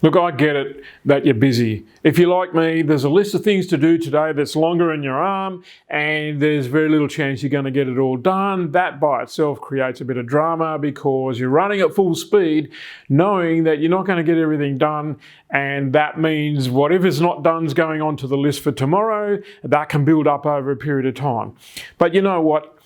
Look, I get it that you're busy. If you're like me, there's a list of things to do today that's longer in your arm, and there's very little chance you're going to get it all done. That by itself creates a bit of drama because you're running at full speed, knowing that you're not going to get everything done, and that means whatever's not done is going onto the list for tomorrow. That can build up over a period of time. But you know what?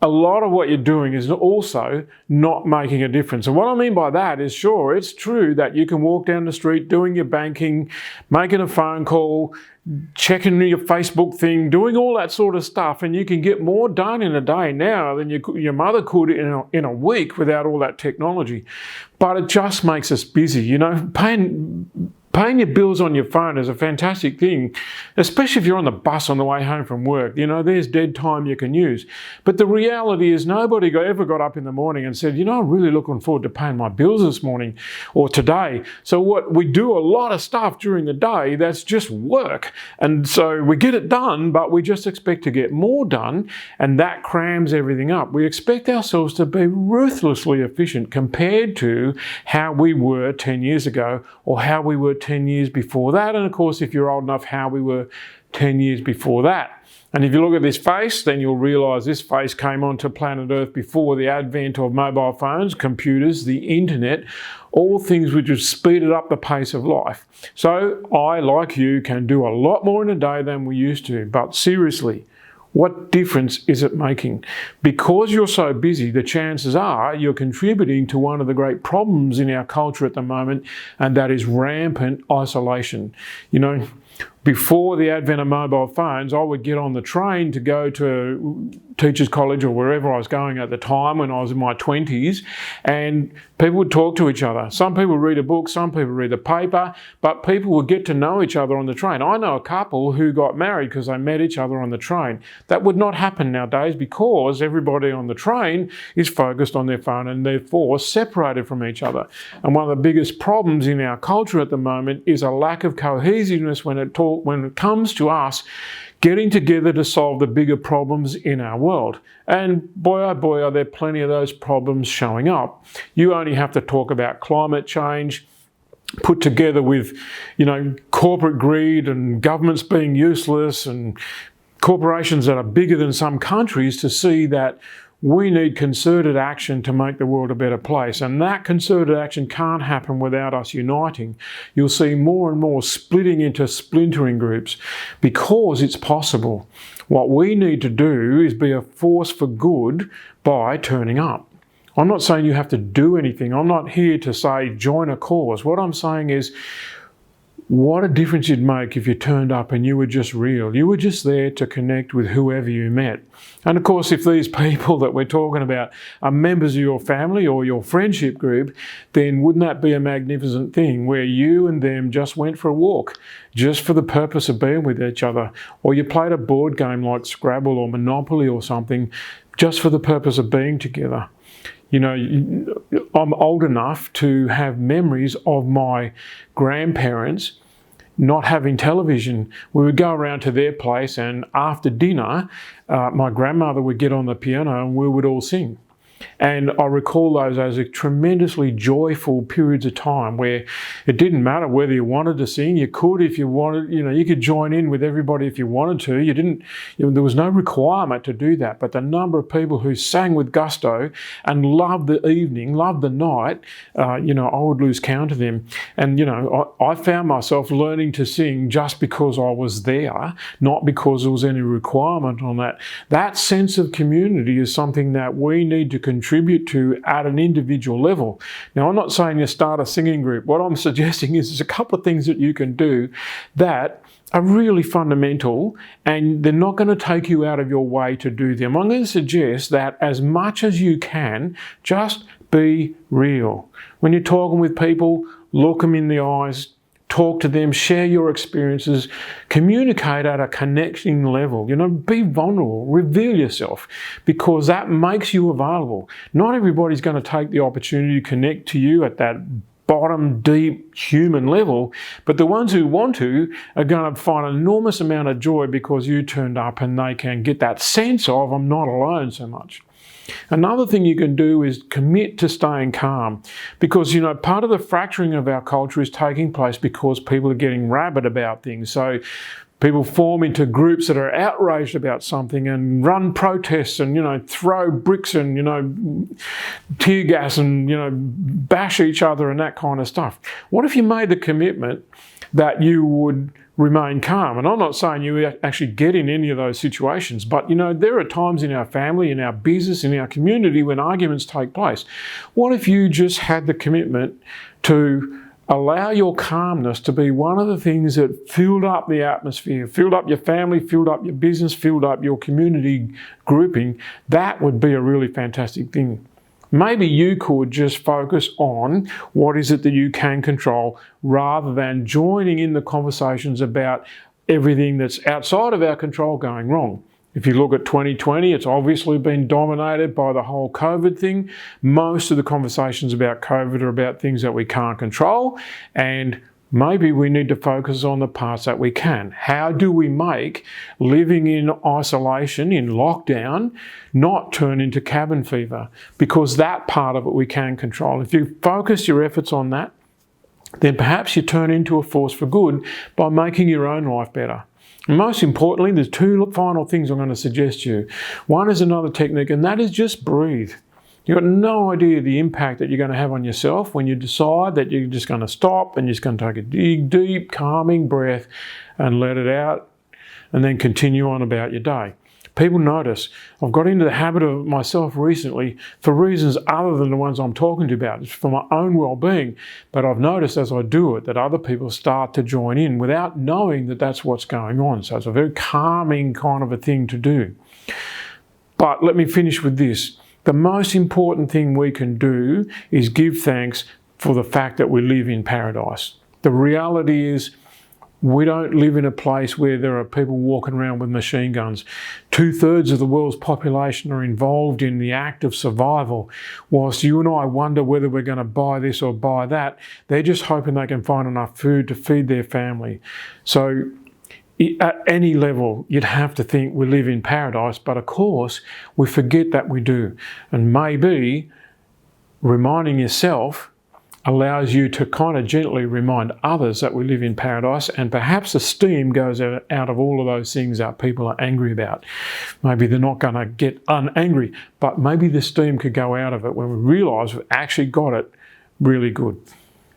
A lot of what you're doing is also not making a difference. And what I mean by that is, sure, it's true that you can walk down the street doing your banking, making a phone call, checking your Facebook thing, doing all that sort of stuff, and you can get more done in a day now than your mother could in a week without all that technology. But it just makes us busy. You know, Paying your bills on your phone is a fantastic thing, especially if you're on the bus on the way home from work. You know, there's dead time you can use. But the reality is nobody ever got up in the morning and said, you know, I'm really looking forward to paying my bills this morning or today. So what we do a lot of stuff during the day that's just work. And so we get it done, but we just expect to get more done, and that crams everything up. We expect ourselves to be ruthlessly efficient compared to how we were 10 years ago or how we were 10 years before that, and of course if you're old enough, how we were 10 years before that. And if you look at this face, then you'll realise this face came onto planet Earth before the advent of mobile phones, computers, the internet, all things which have speeded up the pace of life. So I, like you, can do a lot more in a day than we used to. But seriously, what difference is it making? Because you're so busy, the chances are you're contributing to one of the great problems in our culture at the moment, and that is rampant isolation. You know, before the advent of mobile phones, I would get on the train to go to teachers' college or wherever I was going at the time when I was in my 20s, and people would talk to each other. Some people read a book, some people read the paper, but people would get to know each other on the train. I know a couple who got married because they met each other on the train. That would not happen nowadays because everybody on the train is focused on their phone and therefore separated from each other. And one of the biggest problems in our culture at the moment is a lack of cohesiveness when it comes to us getting together to solve the bigger problems in our world. And boy, oh boy, are there plenty of those problems showing up. You only have to talk about climate change, put together with, you know, corporate greed and governments being useless and corporations that are bigger than some countries, to see that we need concerted action to make the world a better place. And that concerted action can't happen without us uniting. You'll see more and more splitting into splintering groups because it's possible. What we need to do is be a force for good by turning up. I'm not saying you have to do anything. I'm not here to say join a cause. What I'm saying is, what a difference you'd make if you turned up and you were just real. You were just there to connect with whoever you met. And of course, if these people that we're talking about are members of your family or your friendship group, then wouldn't that be a magnificent thing where you and them just went for a walk, just for the purpose of being with each other? Or you played a board game like Scrabble or Monopoly or something, just for the purpose of being together. You know, I'm old enough to have memories of my grandparents not having television. We would go around to their place, and after dinner, my grandmother would get on the piano and we would all sing. And I recall those as a tremendously joyful periods of time where it didn't matter whether you wanted to sing. You could if you wanted, you know, you could join in with everybody if you wanted to. You didn't, you know, there was no requirement to do that. But the number of people who sang with gusto and loved the evening, loved the night, you know, I would lose count of them. And, you know, I found myself learning to sing just because I was there, not because there was any requirement on that. That sense of community is something that we need to contribute to at an individual level. Now, I'm not saying you start a singing group. What I'm suggesting is there's a couple of things that you can do that are really fundamental, and they're not going to take you out of your way to do them. I'm going to suggest that as much as you can, just be real. When you're talking with people, look them in the eyes, talk to them, share your experiences, communicate at a connecting level. You know, be vulnerable, reveal yourself, because that makes you available. Not everybody's going to take the opportunity to connect to you at that bottom, deep human level, but the ones who want to are going to find an enormous amount of joy because you turned up, and they can get that sense of, I'm not alone so much. Another thing you can do is commit to staying calm, because part of the fracturing of our culture is taking place because people are getting rabid about things. So people form into groups that are outraged about something and run protests and throw bricks and tear gas and bash each other and that kind of stuff. What if you made the commitment that you would remain calm? And I'm not saying you actually get in any of those situations, but there are times in our family, in our business, in our community when arguments take place. What if you just had the commitment to allow your calmness to be one of the things that filled up the atmosphere, filled up your family, filled up your business, filled up your community grouping? That would be a really fantastic thing. Maybe you could just focus on what is it that you can control rather than joining in the conversations about everything that's outside of our control going wrong. If you look at 2020, it's obviously been dominated by the whole COVID thing. Most of the conversations about COVID are about things that we can't control, and maybe we need to focus on the parts that we can. How do we make living in isolation, in lockdown, not turn into cabin fever? Because that part of it we can control. If you focus your efforts on that, then perhaps you turn into a force for good by making your own life better. And most importantly, there's two final things I'm going to suggest to you. One is another technique, and that is just breathe. You've got no idea the impact that you're going to have on yourself when you decide that you're just going to stop and you're just going to take a deep, calming breath and let it out and then continue on about your day. People notice. I've got into the habit of myself recently for reasons other than the ones I'm talking to you about. It's for my own well-being. But I've noticed as I do it that other people start to join in without knowing that that's what's going on. So it's a very calming kind of a thing to do. But let me finish with this. The most important thing we can do is give thanks for the fact that we live in paradise. The reality is we don't live in a place where there are people walking around with machine guns. 2/3 of the world's population are involved in the act of survival. Whilst you and I wonder whether we're going to buy this or buy that, they're just hoping they can find enough food to feed their family. So at any level, you'd have to think we live in paradise, but of course, we forget that we do. And maybe reminding yourself allows you to kind of gently remind others that we live in paradise, and perhaps the steam goes out of all of those things that people are angry about. Maybe they're not going to get unangry, but maybe the steam could go out of it when we realise we've actually got it really good.